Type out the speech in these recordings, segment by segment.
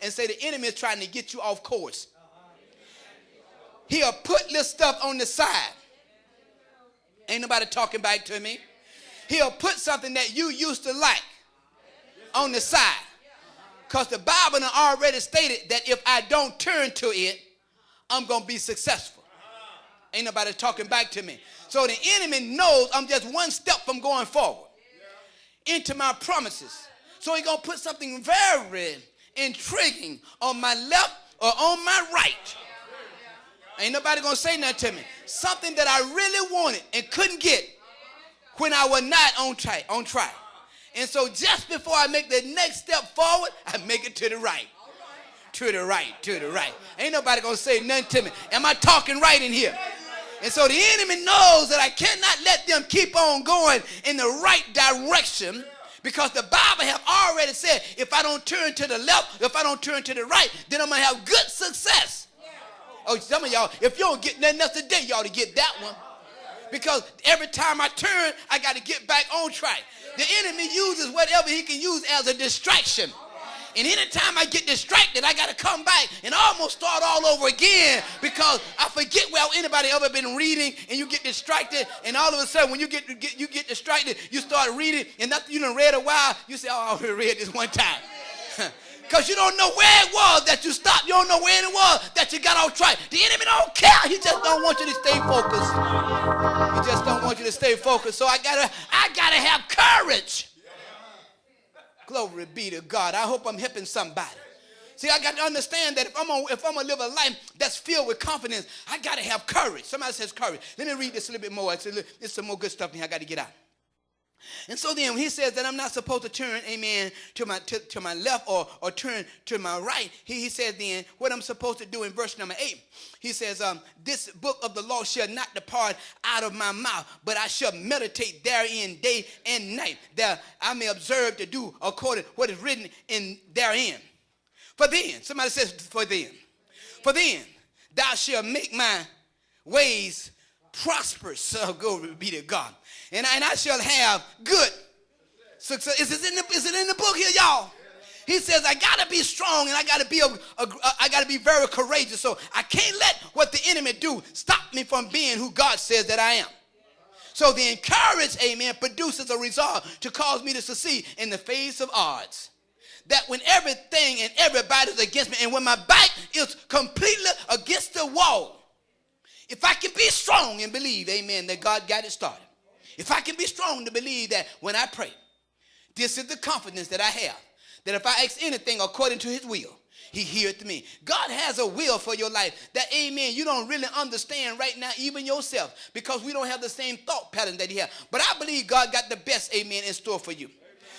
and say the enemy is trying to get you off course. He'll put little stuff on the side. Ain't nobody talking back to me. He'll put something that you used to like on the side. Because the Bible already stated that if I don't turn to it, I'm going to be successful. Ain't nobody talking back to me. So the enemy knows I'm just one step from going forward into my promises. So he's going to put something very intriguing on my left or on my right. Ain't nobody going to say nothing to me. Something that I really wanted and couldn't get when I was not on track. And so just before I make the next step forward, I make it to the right. To the right, to the right. Ain't nobody going to say nothing to me. Am I talking right in here? And so the enemy knows that I cannot let them keep on going in the right direction, because the Bible have already said if I don't turn to the left, if I don't turn to the right, then I'm going to have good success. Oh, some of y'all, if you don't get nothing else today, you ought to get that one. Because every time I turn, I got to get back on track. The enemy uses whatever he can use as a distraction. And anytime I get distracted, I got to come back and almost start all over again, because I forget, well, anybody ever been reading and you get distracted, and all of a sudden when you get distracted, you start reading, and nothing you done read a while, you say, oh, I already read this one time. Because you don't know where it was that you stopped. You don't know where it was that you got off track. The enemy don't care. He just don't want you to stay focused. He just don't want you to stay focused. So I gotta have courage. Glory be to God. I hope I'm helping somebody. See, I got to understand that if I'm gonna live a life that's filled with confidence, I got to have courage. Somebody says courage. Let me read this a little bit more. It's some more good stuff here I got to get out. And so then he says that I'm not supposed to turn, amen, to my left or turn to my right. He says then what I'm supposed to do in verse number 8. He says, this book of the law shall not depart out of my mouth, but I shall meditate therein day and night, that I may observe to do according to what is written in therein. For then, somebody says, for then thou shalt make my ways prosperous. So glory be to God. And I shall have good success. Is it in the book here, y'all? He says I gotta be strong, and I gotta be very courageous. So I can't let what the enemy do stop me from being who God says that I am. So the encourage, amen, produces a resolve to cause me to succeed in the face of odds. That when everything and everybody is against me, and when my back is completely against the wall, if I can be strong and believe, amen, that God got it started. If I can be strong to believe that when I pray, this is the confidence that I have, that if I ask anything according to his will, he heareth me. God has a will for your life that, amen, you don't really understand right now, even yourself, because we don't have the same thought pattern that he has. But I believe God got the best, amen, in store for you.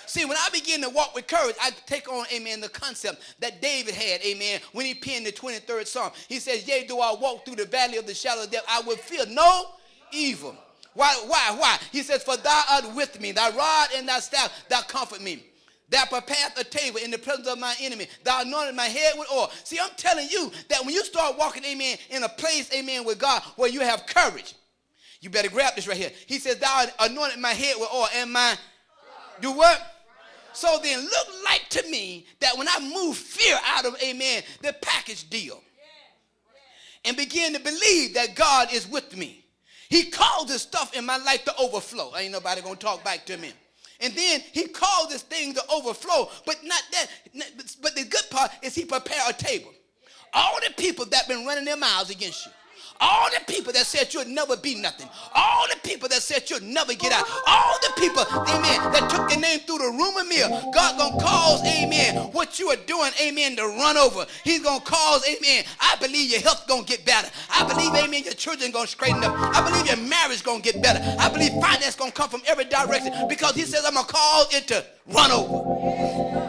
See, when I begin to walk with courage, I take on, amen, the concept that David had, amen, when he penned the 23rd Psalm. He says, yea, though I walk through the valley of the shadow of death, I will fear no evil. Why? He says, for thou art with me, thy rod and thy staff, thou comfort me. Thou preparest a table in the presence of my enemy. Thou anointed my head with oil. See, I'm telling you that when you start walking, amen, in a place, amen, with God where you have courage, you better grab this right here. He says, thou anointed my head with oil, and my, do what? So then look like to me that when I move fear out of, amen, the package deal, and begin to believe that God is with me, he causes stuff in my life to overflow. Ain't nobody going to talk back to me. And then he causes things to overflow. But not that. But the good part is he prepared a table. All the people that been running their mouths against you, all the people that said you'll never be nothing, all the people that said you'll never get out, all the people, amen, that took your name through the rumor mill, God gonna cause, amen, what you are doing, amen, to run over. He's gonna cause, amen, I believe your health gonna get better. I believe, amen, your children gonna straighten up. I believe your marriage gonna get better. I believe finance gonna come from every direction, because he says I'm gonna cause it to run over.